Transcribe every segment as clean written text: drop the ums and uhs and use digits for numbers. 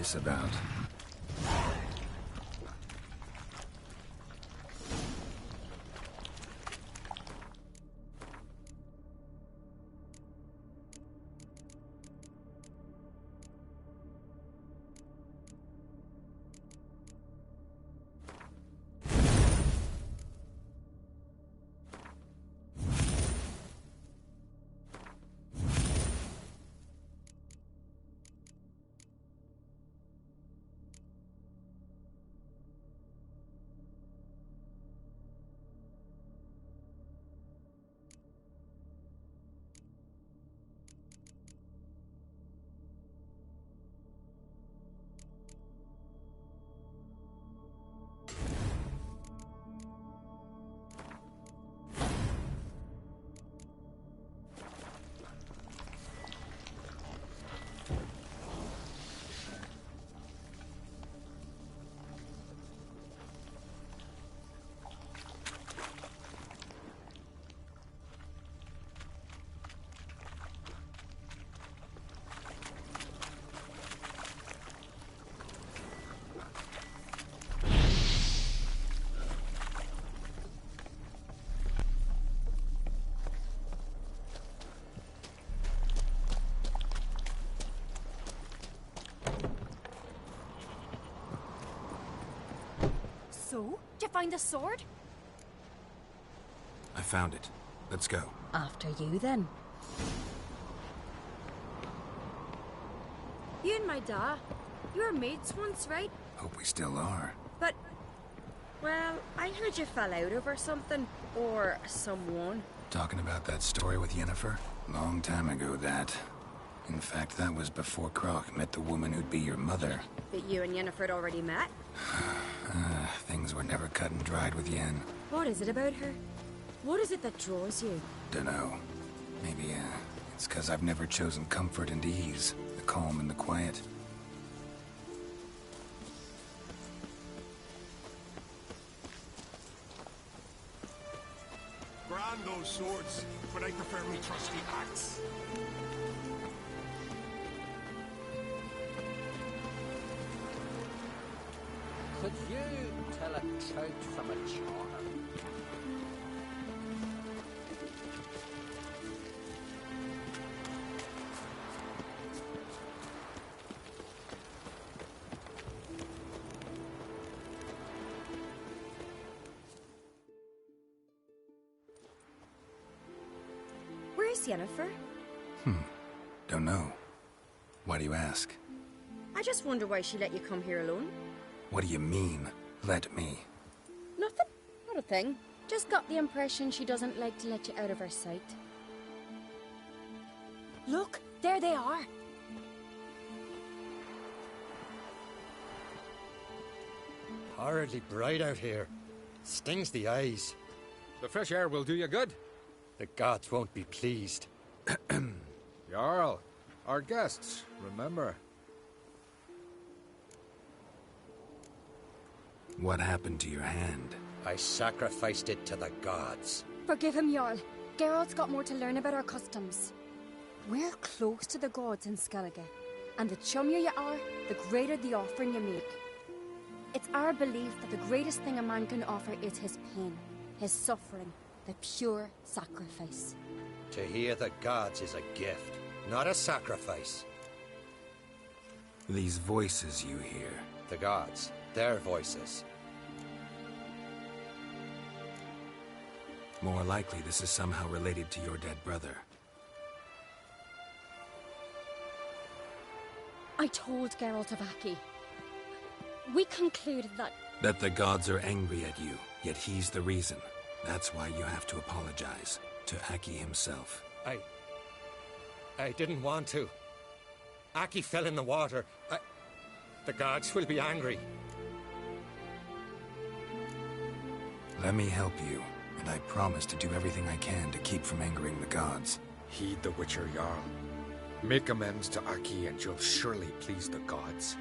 curious about. So, did you find the sword? I found it. Let's go. After you, then. You and my da, you were mates once, right? Hope we still are. But, well, I heard you fell out over something. Or someone. Talking about that story with Yennefer? Long time ago, that. In fact, that was before Croc met the woman who'd be your mother. That you and Yennefer had already met? Things were never cut and dried with Yen. What is it about her? What is it that draws you? Dunno. Maybe, it's 'cause I've never chosen comfort and ease. The calm and the quiet. Grand those swords, but I prefer me trusty axe. Could you tell a trout from a charm? Where's Yennefer? Don't know. Why do you ask? I just wonder why she let you come here alone. What do you mean, let me? Nothing. Not a thing. Just got the impression she doesn't like to let you out of her sight. Look, there they are. Horridly bright out here. Stings the eyes. The fresh air will do you good. The gods won't be pleased. Jarl, our guests, remember. What happened to your hand? I sacrificed it to the gods. Forgive him, Jarl. Geralt's got more to learn about our customs. We're close to the gods in Skellige, and the chummier you are, the greater the offering you make. It's our belief that the greatest thing a man can offer is his pain, his suffering, the pure sacrifice. To hear the gods is a gift, not a sacrifice. These voices you hear. The gods, their voices. More likely this is somehow related to your dead brother. I told Geralt of Aki. We concluded that... That the gods are angry at you, yet he's the reason. That's why you have to apologize. To Aki himself. I didn't want to. Aki fell in the water. The gods will be angry. Let me help you, and I promise to do everything I can to keep from angering the gods. Heed the Witcher, Jarl. Make amends to Aki and you'll surely please the gods.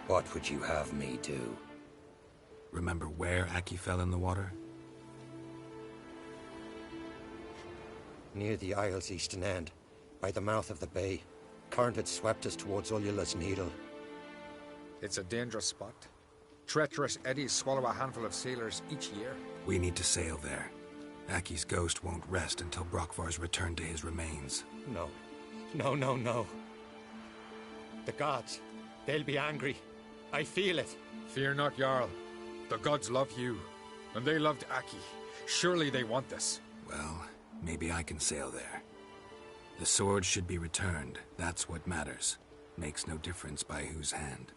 What would you have me do? Remember where Aki fell in the water? Near the Isle's eastern end. by the mouth of the bay. Current had swept us towards Ullula's Needle. It's a dangerous spot. Treacherous eddies swallow a handful of sailors each year. We need to sail there. Aki's ghost won't rest until Brokvar's returned to his remains. No. No, no, no. The gods, they'll be angry. I feel it. Fear not, Jarl. The gods love you, and they loved Aki. Surely they want this. Well, maybe I can sail there. The sword should be returned. That's what matters. Makes no difference by whose hand.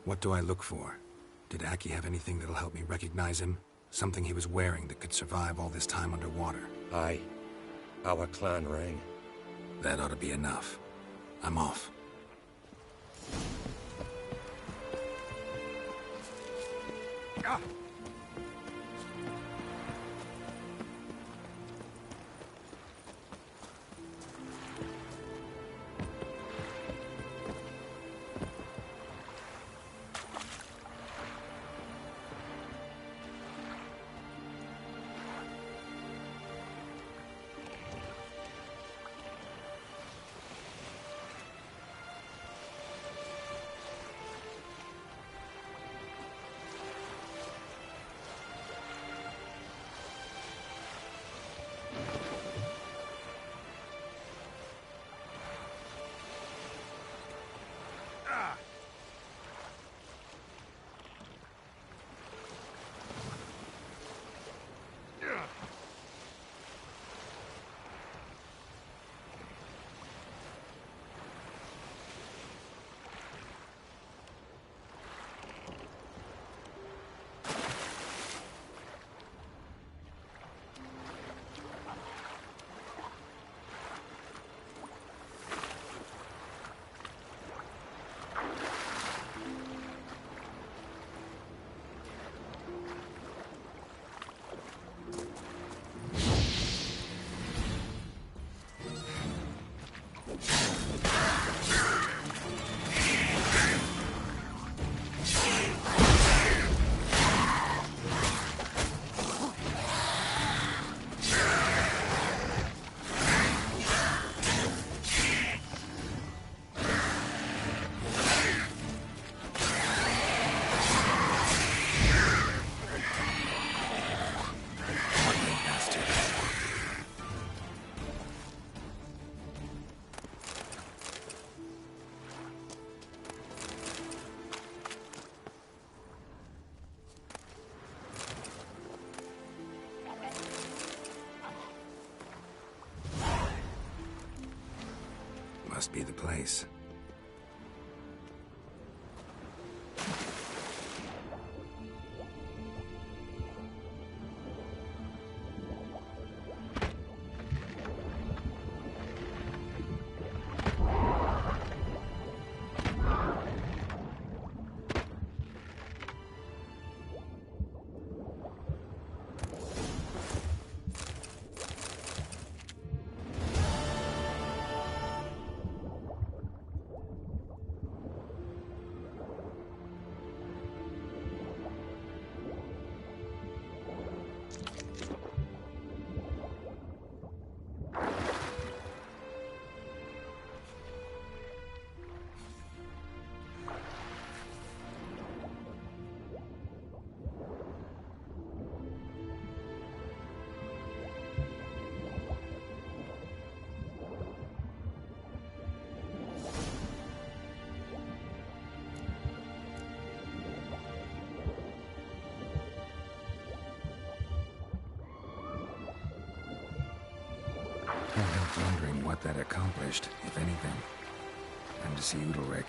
What do I look for? Did Aki have anything that'll help me recognize him? Something he was wearing that could survive all this time underwater? Aye. Our clan ring. That ought to be enough. I'm off. Ah! Must be the place. Can't help wondering what that accomplished, if anything. Time to see Udalric.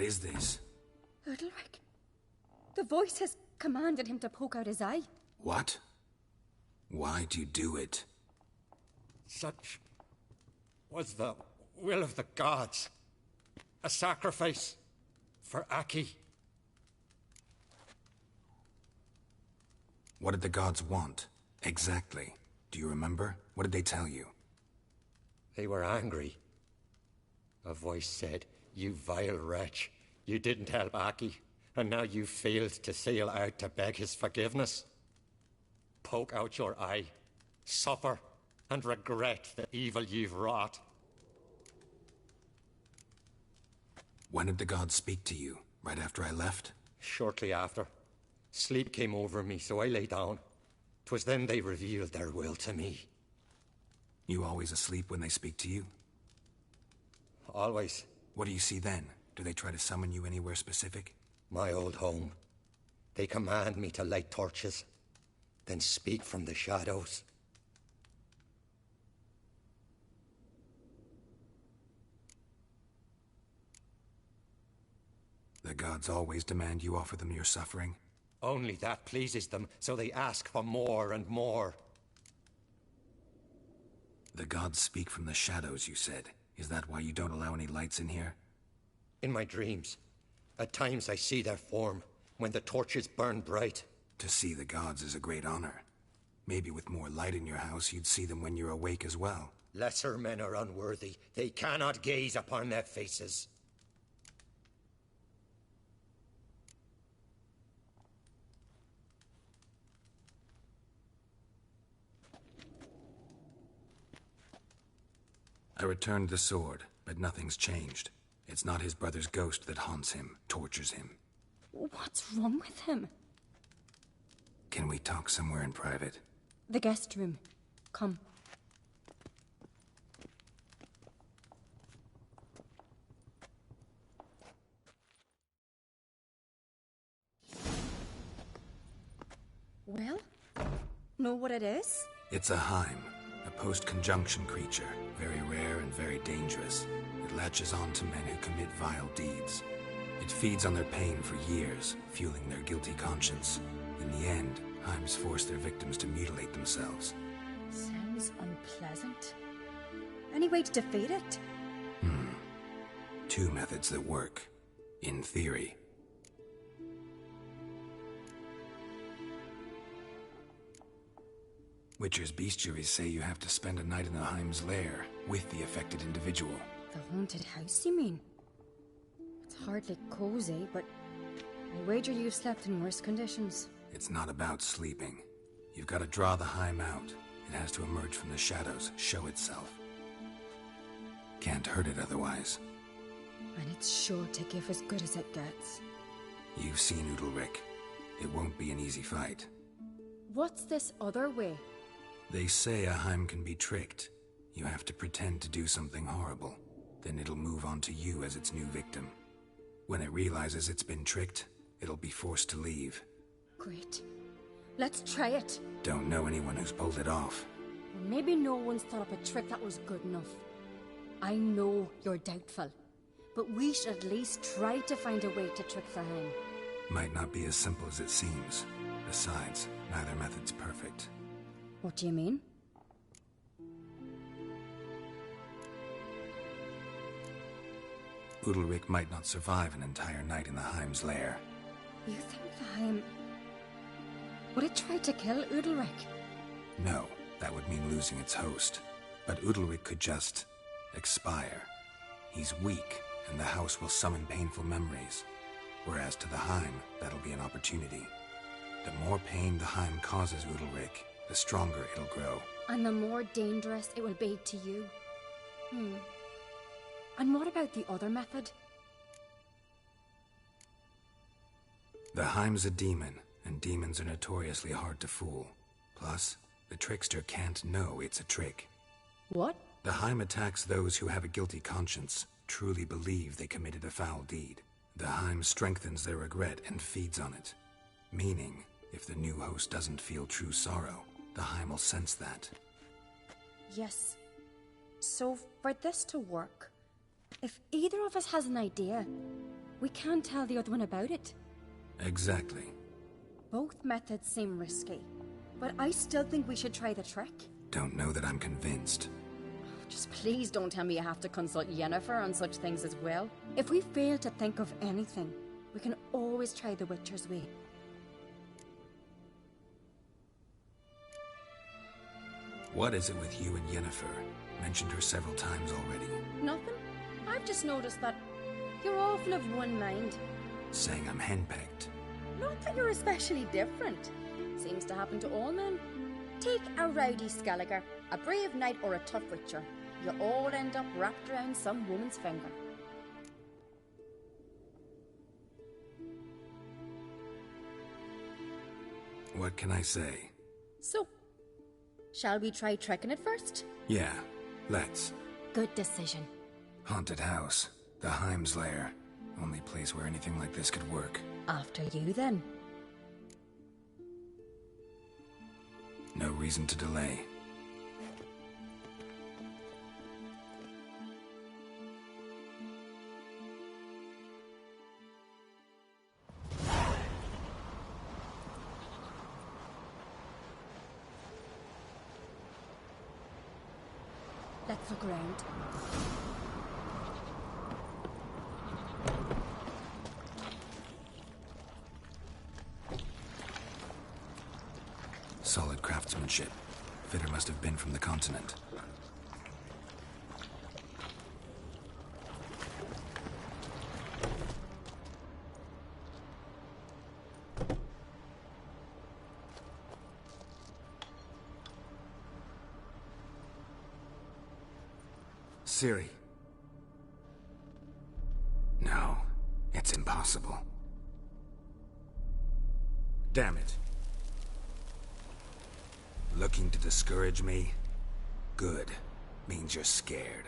What is this? Udalric. The voice has commanded him to poke out his eye. What? Why'd you do it? Such was the will of the gods. A sacrifice for Aki. What did the gods want? Exactly. Do you remember? What did they tell you? They were angry. A voice said, "You vile wretch. You didn't help Aki, and now you failed to sail out to beg his forgiveness. Poke out your eye, suffer, and regret the evil you've wrought." When did the gods speak to you? Right after I left? Shortly after. Sleep came over me, so I lay down. 'Twas then they revealed their will to me. You always asleep when they speak to you? Always. What do you see then? Do they try to summon you anywhere specific? My old home. They command me to light torches, then speak from the shadows. The gods always demand you offer them your suffering? Only that pleases them, so they ask for more and more. The gods speak from the shadows, you said. Is that why you don't allow any lights in here? In my dreams, at times I see their form, when the torches burn bright. To see the gods is a great honor. Maybe with more light in your house, you'd see them when you're awake as well. Lesser men are unworthy. They cannot gaze upon their faces. I returned the sword, but nothing's changed. It's not his brother's ghost that haunts him, tortures him. What's wrong with him? Can we talk somewhere in private? The guest room. Come. Well, know what it is? It's a Heim, a post-conjunction creature, very rare and very dangerous. It latches on to men who commit vile deeds. It feeds on their pain for years, fueling their guilty conscience. In the end, Heims force their victims to mutilate themselves. Sounds unpleasant. Any way to defeat it? Two methods that work. In theory. Witcher's bestiaries say you have to spend a night in the Heim's lair, with the affected individual. The haunted house, you mean? It's hardly cozy, but I wager you've slept in worse conditions. It's not about sleeping. You've got to draw the Heim out. It has to emerge from the shadows, show itself. Can't hurt it otherwise. And it's sure to give as good as it gets. You've seen Udalric. It won't be an easy fight. What's this other way? They say a Heim can be tricked. You have to pretend to do something horrible. Then it'll move on to you as its new victim. When it realizes it's been tricked, it'll be forced to leave. Great. Let's try it. Don't know anyone who's pulled it off. Maybe no one's thought up a trick that was good enough. I know you're doubtful, but we should at least try to find a way to trick the Heim. Might not be as simple as it seems. Besides, neither method's perfect. What do you mean? Udalric might not survive an entire night in the Heim's lair. You think the Heim... Would it try to kill Udalric? No, that would mean losing its host. But Udalric could just... expire. He's weak, and the house will summon painful memories. Whereas to the Heim, that'll be an opportunity. The more pain the Heim causes Udalric, the stronger it'll grow. And the more dangerous it will be to you. And what about the other method? The Heim's a demon, and demons are notoriously hard to fool. Plus, the trickster can't know it's a trick. What? The Heim attacks those who have a guilty conscience, truly believe they committed a foul deed. The Heim strengthens their regret and feeds on it. Meaning, if the new host doesn't feel true sorrow, the Heim will sense that. Yes. So, for this to work, if either of us has an idea, we can't tell the other one about it. Exactly. Both methods seem risky, but I still think we should try the trick. Don't know that I'm convinced. Just please don't tell me you have to consult Yennefer on such things as well. If we fail to think of anything, we can always try the Witcher's way. What is it with you and Yennefer? Mentioned her several times already. Nothing. I've just noticed that you're awful of one mind. Saying I'm henpecked. Not that you're especially different. Seems to happen to all men. Take a rowdy Skelliger, a brave knight or a tough witcher. You all end up wrapped around some woman's finger. What can I say? So, shall we try trekking it first? Yeah, let's. Good decision. Haunted house. The Heim's lair. Only place where anything like this could work. After you, then. No reason to delay. Let's look around. Solid craftsmanship. Fitter must have been from the continent. Ciri. No, it's impossible. Damn it. Looking to discourage me? Good. Means you're scared.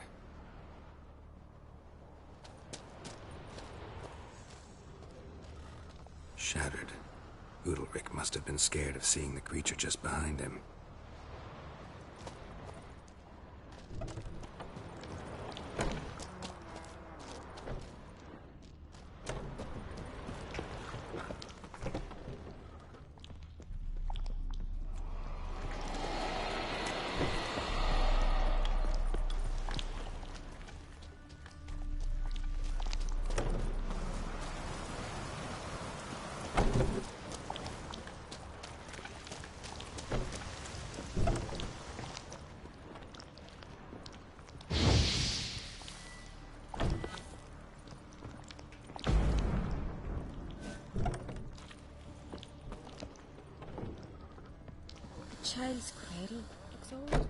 Shattered. Udalric must have been scared of seeing the creature just behind him. Child's cradle. Looks old.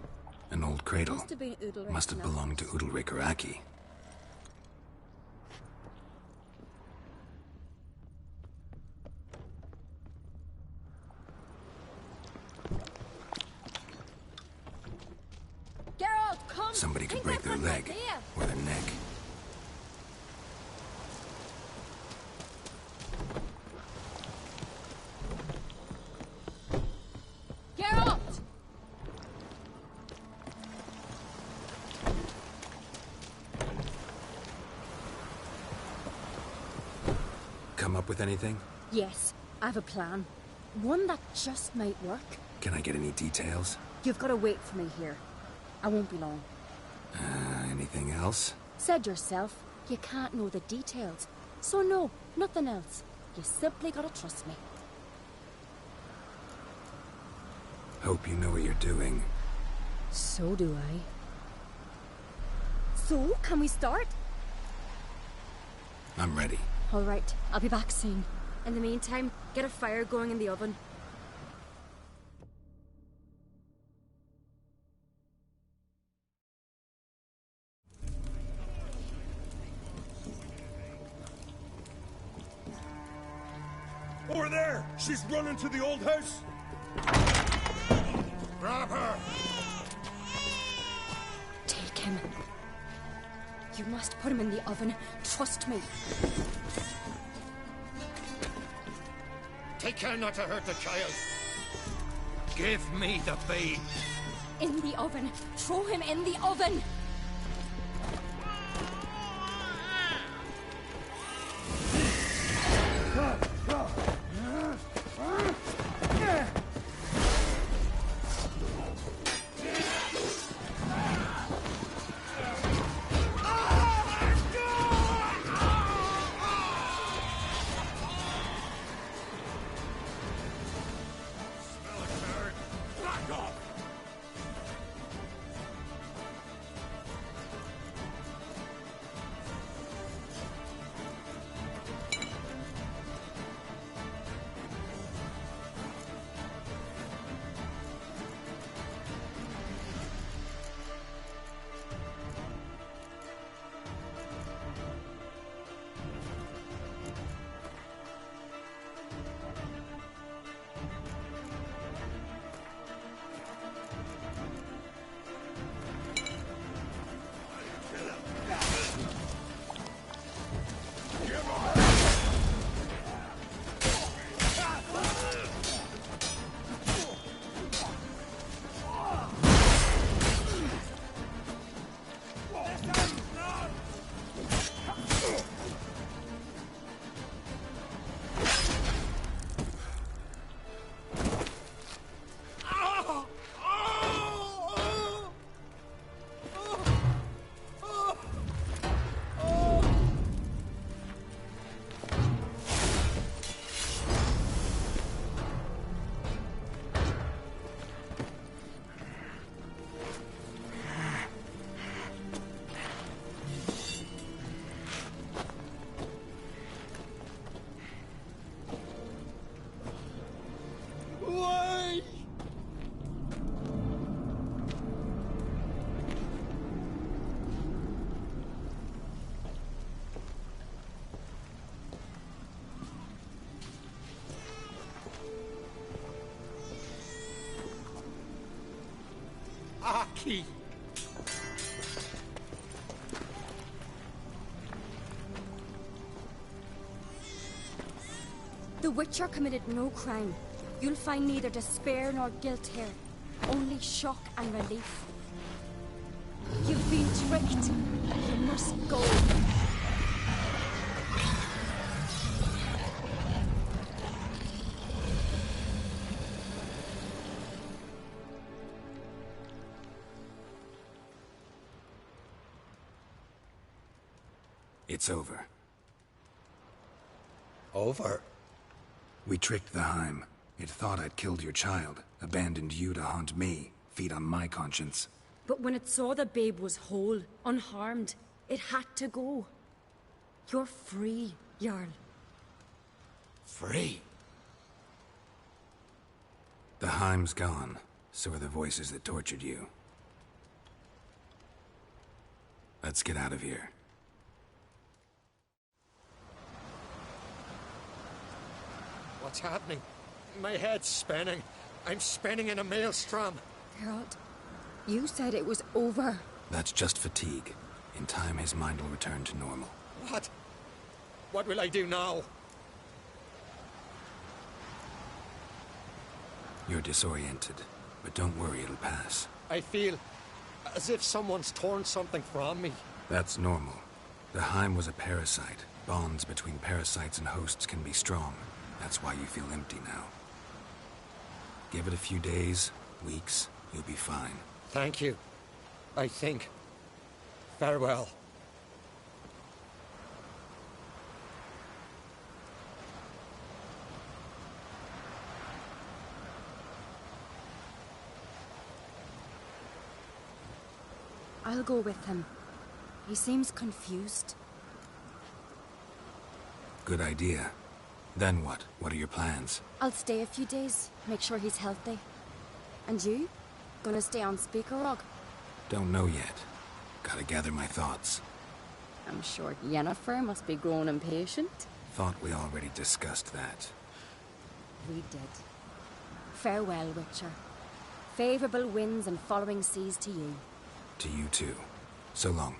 An old cradle. Must have been Udalric. Must have belonged to Udalric or Aki. Geralt, come! Somebody could Think break I've their got an leg idea. or their neck. Geralt! Come up with anything? Yes, I have a plan. One that just might work. Can I get any details? You've got to wait for me here. I won't be long. Anything else? Said yourself, you can't know the details. So no, nothing else. You simply gotta trust me. Hope you know what you're doing. So do I. So, can we start? I'm ready. All right, I'll be back soon. In the meantime, get a fire going in the oven. Over there! She's running to the old house! Grab her! Take him. You must put him in the oven. Trust me. Take care not to hurt the child. Give me the babe. In the oven. Throw him in the oven. Aki! The Witcher committed no crime. You'll find neither despair nor guilt here. Only shock and relief. You've been tricked. You must go. It's over. Over? We tricked the Heim. It thought I'd killed your child, abandoned you to haunt me, feed on my conscience. But when it saw the babe was whole, unharmed, it had to go. You're free, Jarl. Free? The Heim's gone, so are the voices that tortured you. Let's get out of here. What's happening? My head's spinning. I'm spinning in a maelstrom. Geralt, you said it was over. That's just fatigue. In time, his mind will return to normal. What? What will I do now? You're disoriented, but don't worry, it'll pass. I feel as if someone's torn something from me. That's normal. The Heim was a parasite. Bonds between parasites and hosts can be strong. That's why you feel empty now. Give it a few days, weeks, you'll be fine. Thank you. I think. Farewell. I'll go with him. He seems confused. Good idea. Then what? What are your plans? I'll stay a few days, make sure he's healthy. And you? Gonna stay on Speaker Rog? Don't know yet. Gotta gather my thoughts. I'm sure Yennefer must be grown impatient. Thought we already discussed that. We did. Farewell, Witcher. Favorable winds and following seas to you. To you too. So long.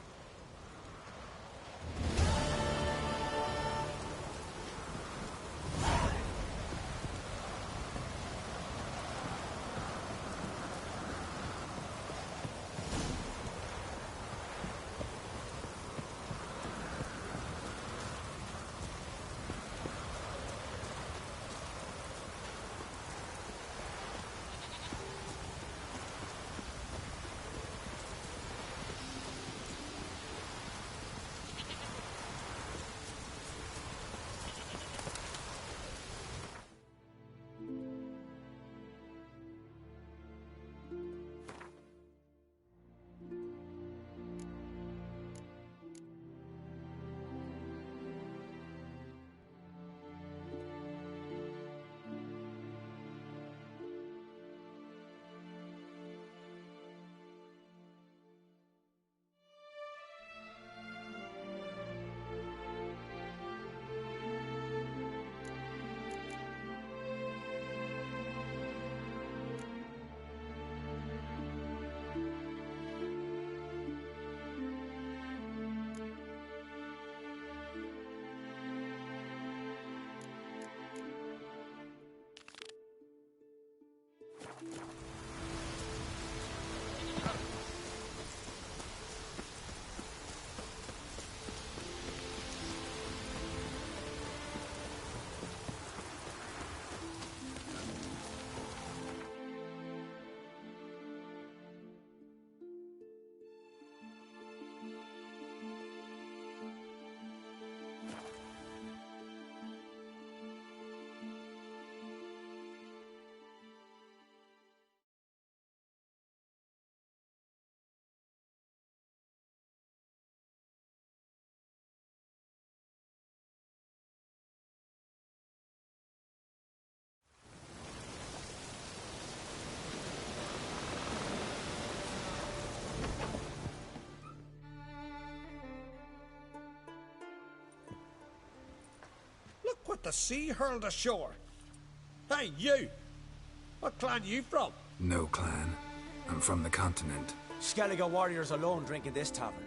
Look what the sea hurled ashore. Hey, you! What clan you from? No clan. I'm from the continent. Skellige warriors alone drink in this tavern.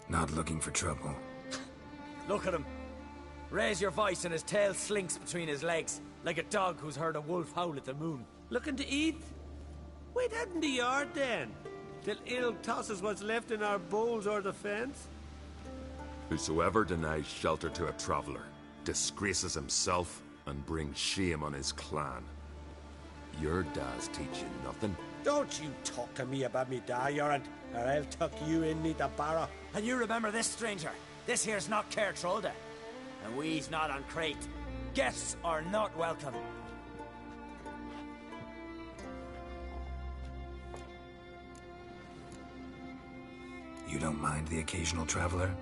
Not looking for trouble. Look at him. Raise your voice and his tail slinks between his legs, like a dog who's heard a wolf howl at the moon. Looking to eat? Wait out in the yard then, till ill tosses what's left in our bowls or the fence. Whosoever denies shelter to a traveller disgraces himself and brings shame on his clan. Your dads teach you nothing. Don't you talk to me about me da, Yoran, or I'll tuck you in neath the barrow. And you remember this, stranger. This here's not Caer Trolde, and we's not on Crate. Guests are not welcome. You don't mind the occasional traveler?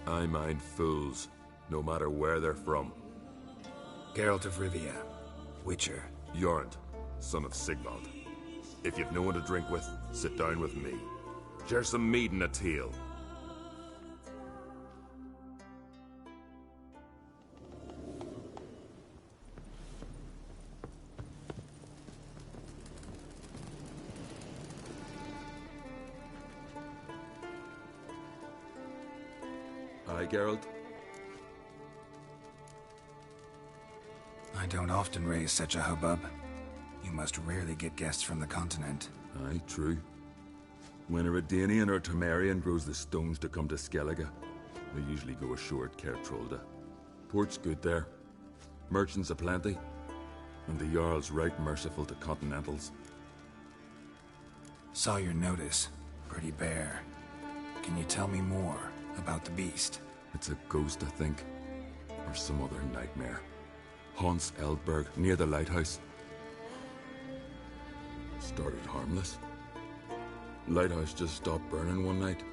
I mind fools, no matter where they're from. Geralt of Rivia, Witcher. Jorund, son of Sigvald. If you've no one to drink with, sit down with me. Share some mead and a tale. Aye, Geralt? I don't often raise such a hubbub. You must rarely get guests from the continent. Aye, true. When a Redanian or Temerian grows the stones to come to Skellige, they usually go ashore at Caer Trolde. Port's good there. Merchants aplenty. And the Jarl's right merciful to continentals. Saw your notice. Pretty bare. Can you tell me more about the beast? It's a ghost, I think. Or some other nightmare. Haunts Eldberg, near the lighthouse. Started harmless. Lighthouse just stopped burning one night.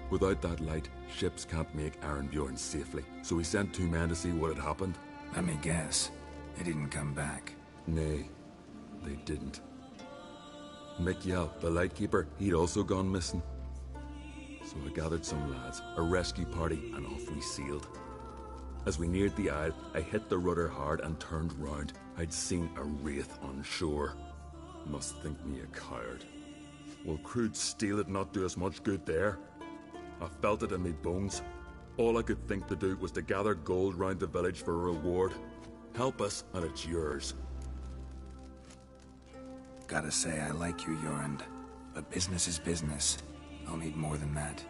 Without that light, ships can't make Arenbjorn safely. So we sent 2 men to see what had happened. Let me guess. They didn't come back. Nay, they didn't. Mikjel, the lightkeeper, he'd also gone missing. So I gathered some lads, a rescue party, and off we sailed. As we neared the isle, I hit the rudder hard and turned round. I'd seen a wraith on shore. Must think me a coward. Will crude steel it not do us much good there? I felt it in me bones. All I could think to do was to gather gold round the village for a reward. Help us, and it's yours. Gotta say, I like you, Jorund. But business is business. I'll need more than that.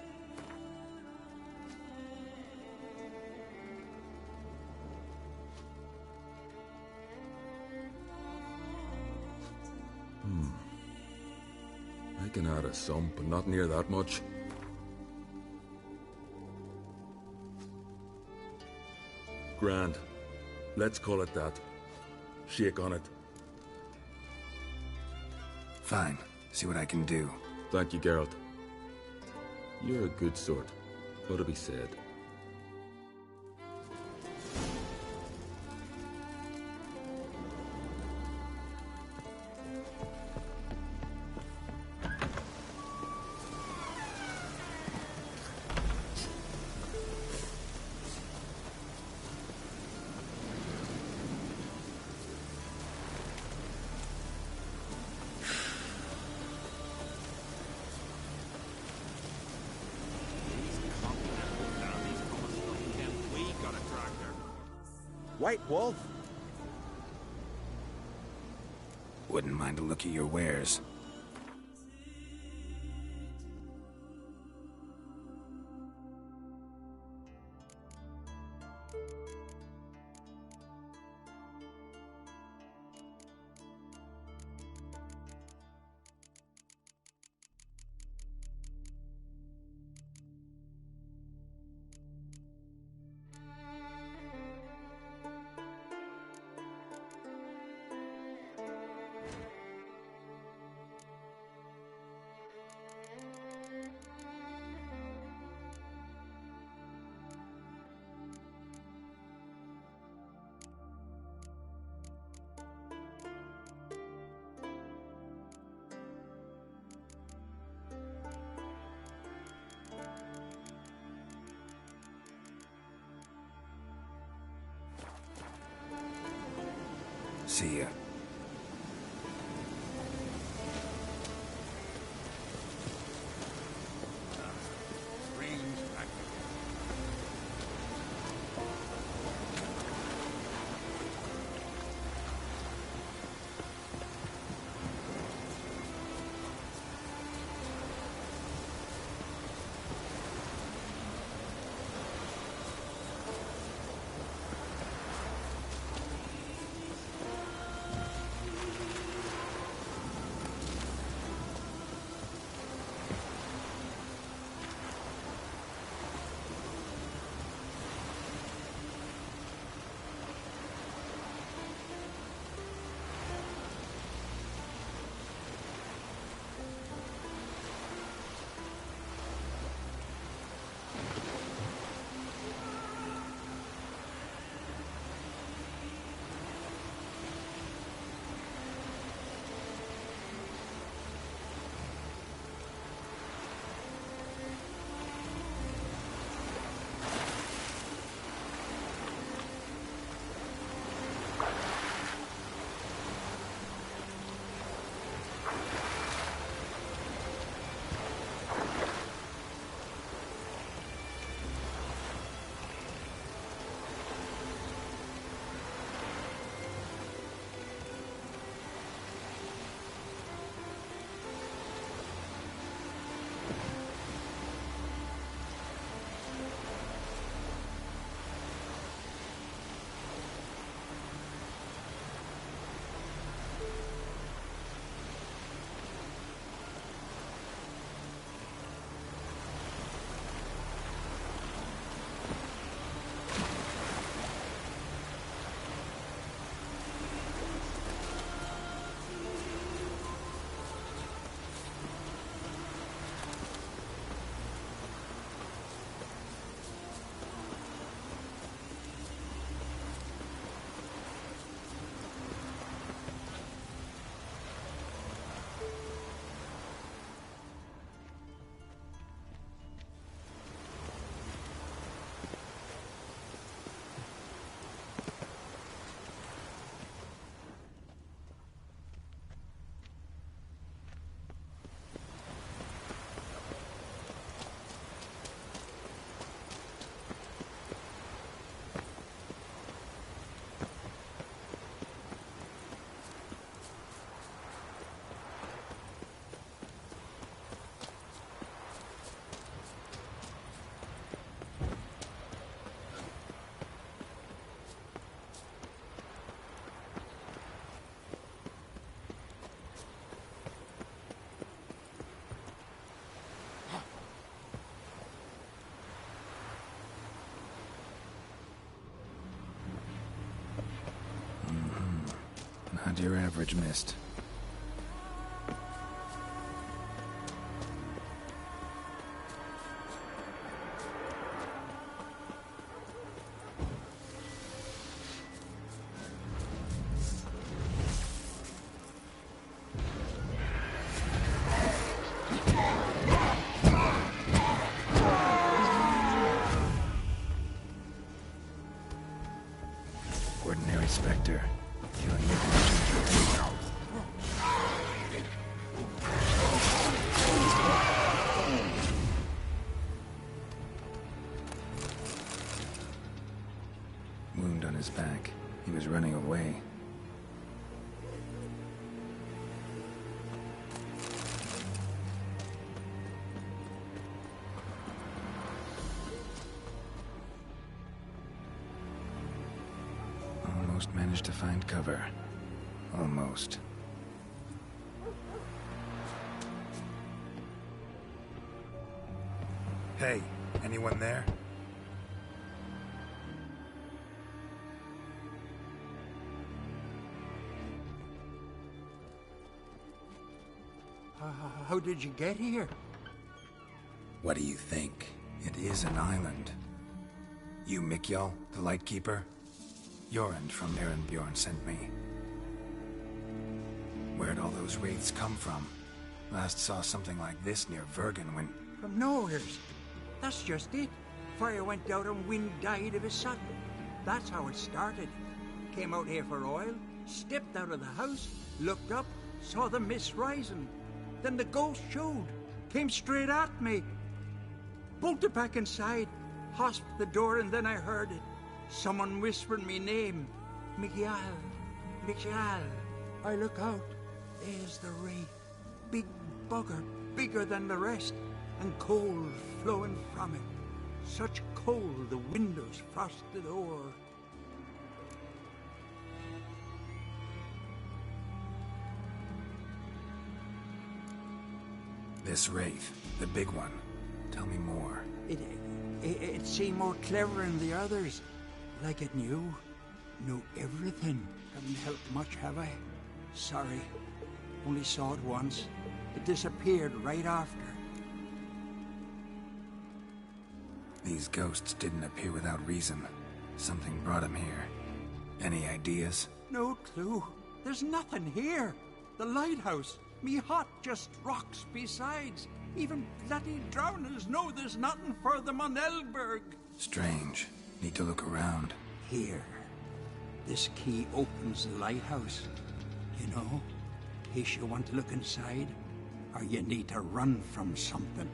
I can add a sum, but not near that much. Grand. Let's call it that. Shake on it. Fine. See what I can do. Thank you, Geralt. You're a good sort. Ought to be said. White Wolf? Wouldn't mind a look at your wares. See ya. Not your average mist. Ordinary specter, killing me. Wound on his back. He was running away. Almost managed to find cover. Almost. Hey, anyone there? How did you get here? What do you think? It is an island. You Mikjal, the Lightkeeper? Jorund from Bjorn sent me. Where'd all those wraiths come from? Last saw something like this near Vergen when... From nowheres. That's just it. Fire went out and wind died of a sudden. That's how it started. Came out here for oil, stepped out of the house, looked up, saw the mist rising. Then the ghost showed, came straight at me. Bolted back inside, hosped the door, and then I heard it. Someone whispered me name. Mikjal. Mikjal. I look out. There's the wraith. Big bugger, bigger than the rest, and cold flowing from it. Such cold the windows frosted o'er. This wraith, the big one. Tell me more. It seemed more clever than the others. Like it knew everything. Haven't helped much, have I? Sorry. Only saw it once. It disappeared right after. These ghosts didn't appear without reason. Something brought them here. Any ideas? No clue. There's nothing here. The lighthouse. Me hut just rocks besides. Even bloody drowners know there's nothing for them on Elberg. Strange. Need to look around. Here. This key opens the lighthouse. You know, in case you want to look inside, or you need to run from something.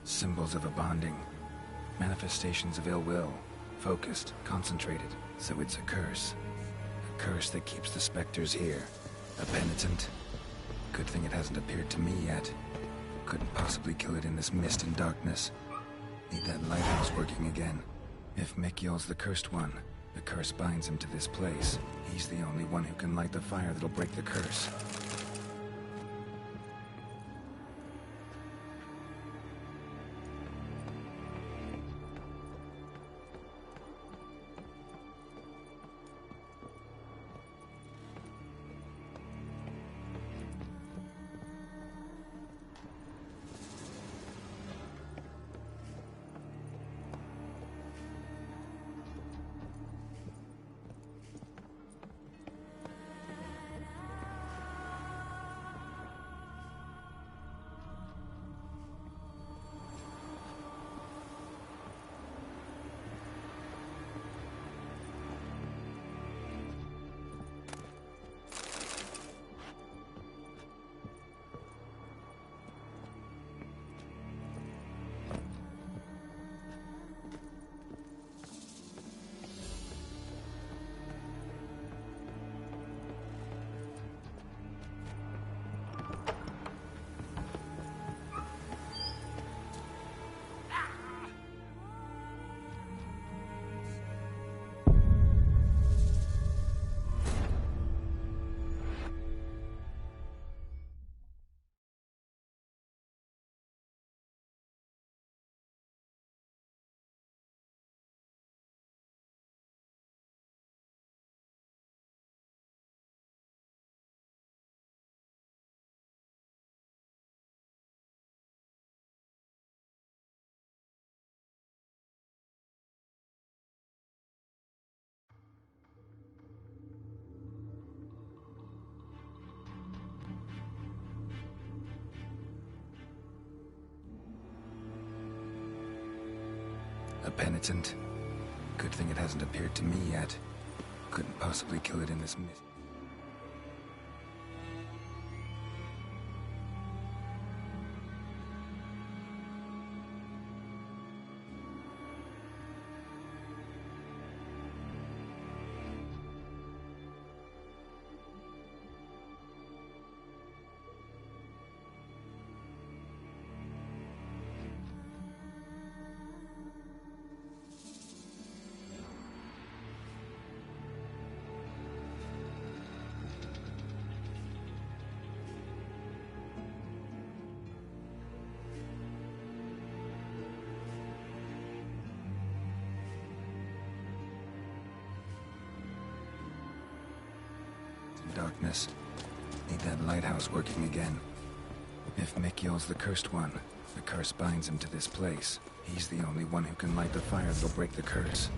Symbols of a bonding. Manifestations of ill will. Focused, concentrated. So it's a curse. A curse that keeps the specters here. A penitent. Good thing it hasn't appeared to me yet. Couldn't possibly kill it in this mist and darkness. Need that lighthouse working again. If Mikjal's the cursed one, the curse binds him to this place. He's the only one who can light the fire that'll break the curse. penitent. Good thing it hasn't appeared to me yet. Couldn't possibly kill it in this mist. Darkness. Need that lighthouse working again. If Mikyol's the cursed one, the curse binds him to this place. He's the only one who can light the fire that'll break the curse.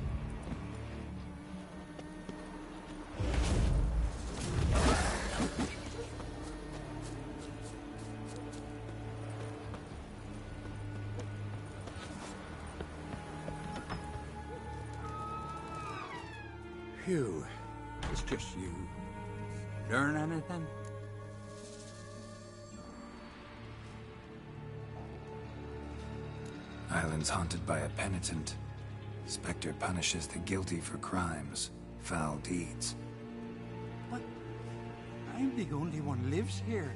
Phew. It's just you. Learn anything? Island's haunted by a penitent. Spectre punishes the guilty for crimes, foul deeds. But I'm the only one lives here,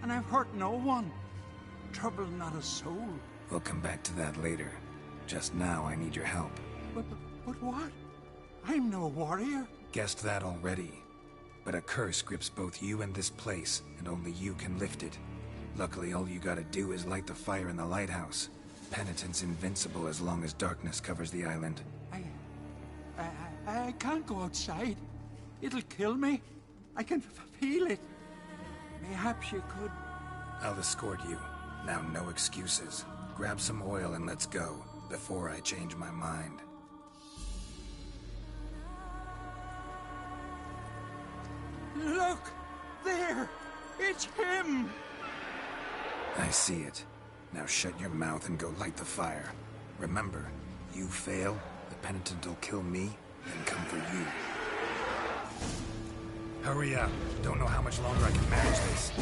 and I've hurt no one. Troubled not a soul. We'll come back to that later. Just now, I need your help. But what? I'm no warrior. Guessed that already. But a curse grips both you and this place, and only you can lift it. Luckily, all you gotta do is light the fire in the lighthouse. Penitent's invincible as long as darkness covers the island. I can't go outside. It'll kill me. I can feel it. Perhaps you could... I'll escort you. Now, no excuses. Grab some oil and let's go, before I change my mind. Look! There! It's him! I see it. Now shut your mouth and go light the fire. Remember, you fail, the penitent will kill me, and come for you. Hurry up. Don't know how much longer I can manage this.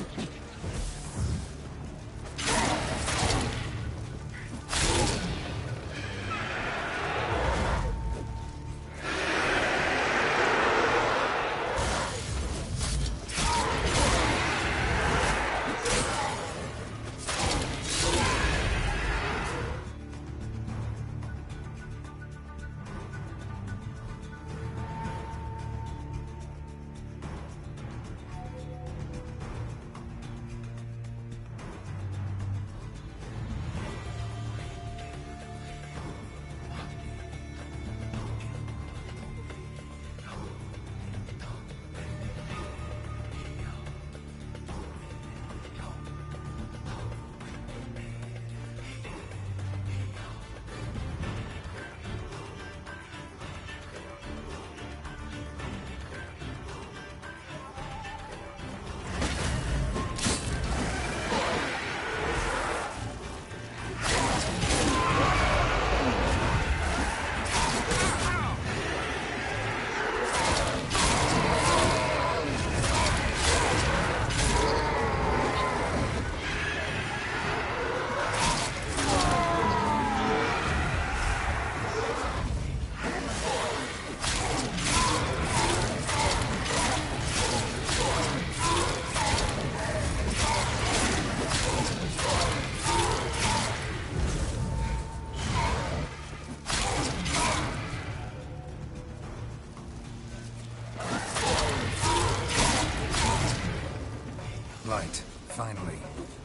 Light. Finally.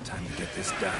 Time to get this done.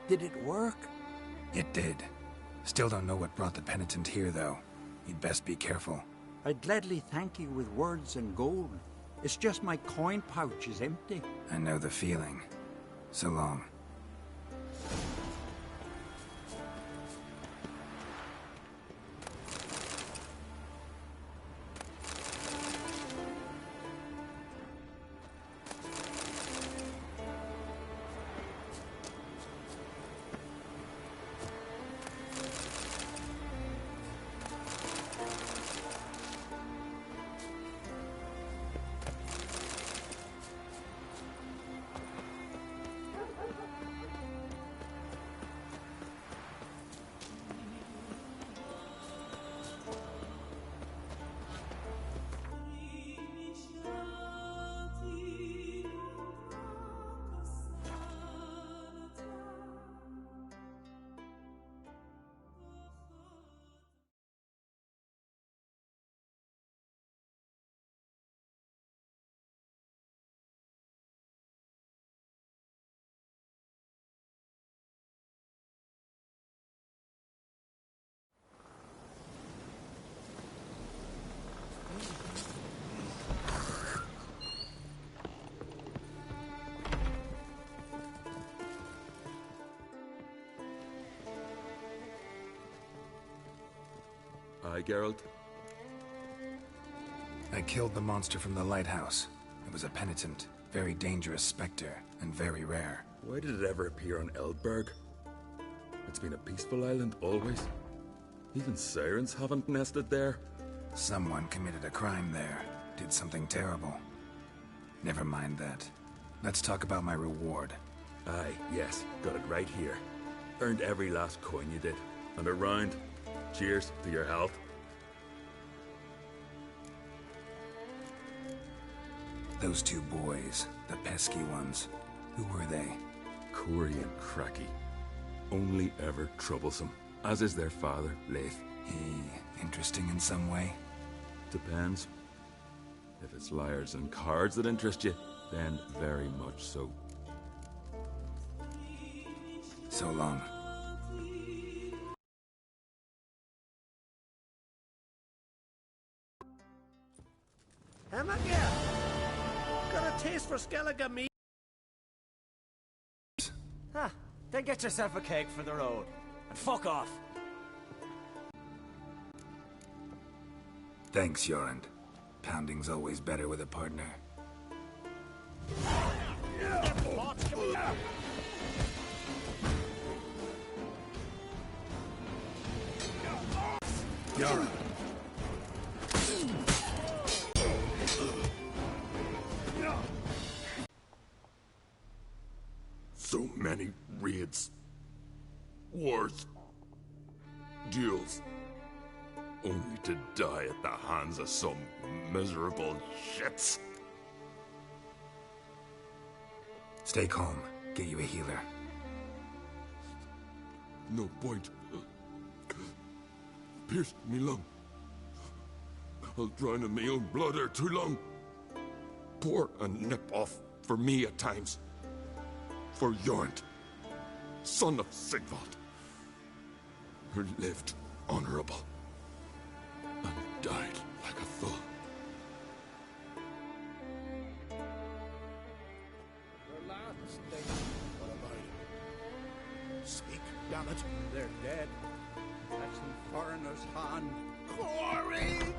Did it work? It did. Still don't know what brought the penitent here, though. You'd best be careful. I'd gladly thank you with words and gold. It's just my coin pouch is empty. I know the feeling. So long. Aye, Geralt? I killed the monster from the lighthouse. It was a penitent, very dangerous specter, and very rare. Why did it ever appear on Eldberg? It's been a peaceful island always. Even sirens haven't nested there. Someone committed a crime there. Did something terrible. Never mind that. Let's talk about my reward. Aye, yes, got it right here. Earned every last coin you did. And a round. Cheers to your health. Those two boys, the pesky ones, who were they? Corey and Cracky. Only ever troublesome, as is their father, Leif. He interesting in some way? Depends. If it's liars and cards that interest you, then very much so. So long. Am I get? Got a taste for Skellige meat? Huh, then get yourself a cake for the road. And fuck off. Thanks, Jorund. Pounding's always better with a partner. Jorund. So many raids, wars, duels, only to die at the hands of some miserable shits. Stay calm. Get you a healer. No point. Pierced me lung. I'll drown in my own blood ere too long. Pour a nip off for me at times. For Jorund, son of Sigvald, who lived honorable and died like a fool. Relax, Dave. What about it? Speak, damn it. They're dead. That's in foreigner's hand. Corey!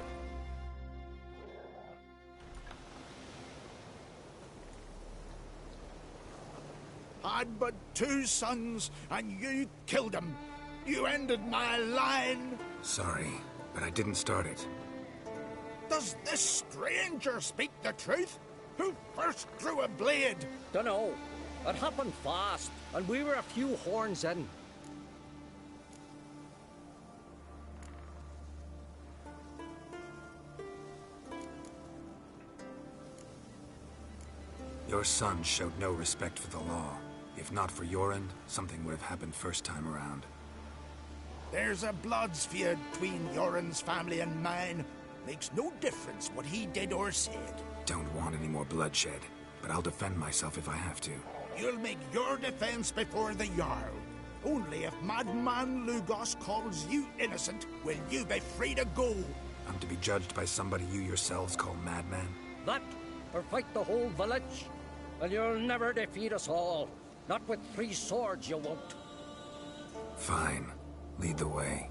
Had but 2 sons, and you killed them. You ended my line. Sorry, but I didn't start it. Does this stranger speak the truth? Who first drew a blade? Dunno. It happened fast, and we were a few horns in. Your son showed no respect for the law. If not for Jorund, something would have happened first time around. There's a blood's feud between Jorund's family and mine. Makes no difference what he did or said. Don't want any more bloodshed, but I'll defend myself if I have to. You'll make your defense before the Jarl. Only if Madman Lugos calls you innocent will you be free to go. I'm to be judged by somebody you yourselves call madman? That, or fight the whole village? Well, you'll never defeat us all. Not with 3 swords, you won't. Fine. Lead the way.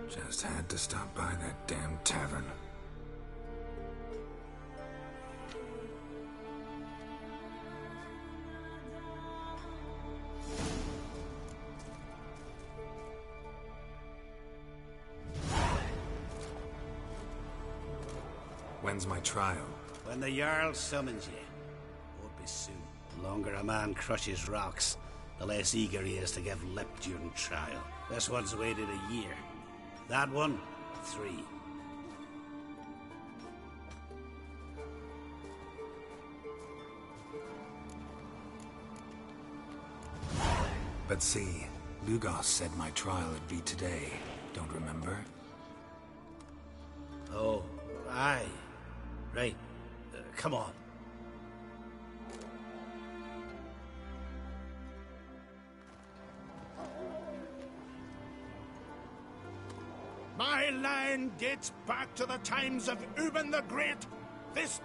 Just had to stop by that damn tavern. When's my trial? When the Jarl summons you. Won't be soon. The longer a man crushes rocks, the less eager he is to give lip during trial. This one's waited a year. That one, 3. But see, Lugos said my trial would be today. Don't remember? Oh, aye. Right. Come on. My line dates back to the times of Ubin the Great. This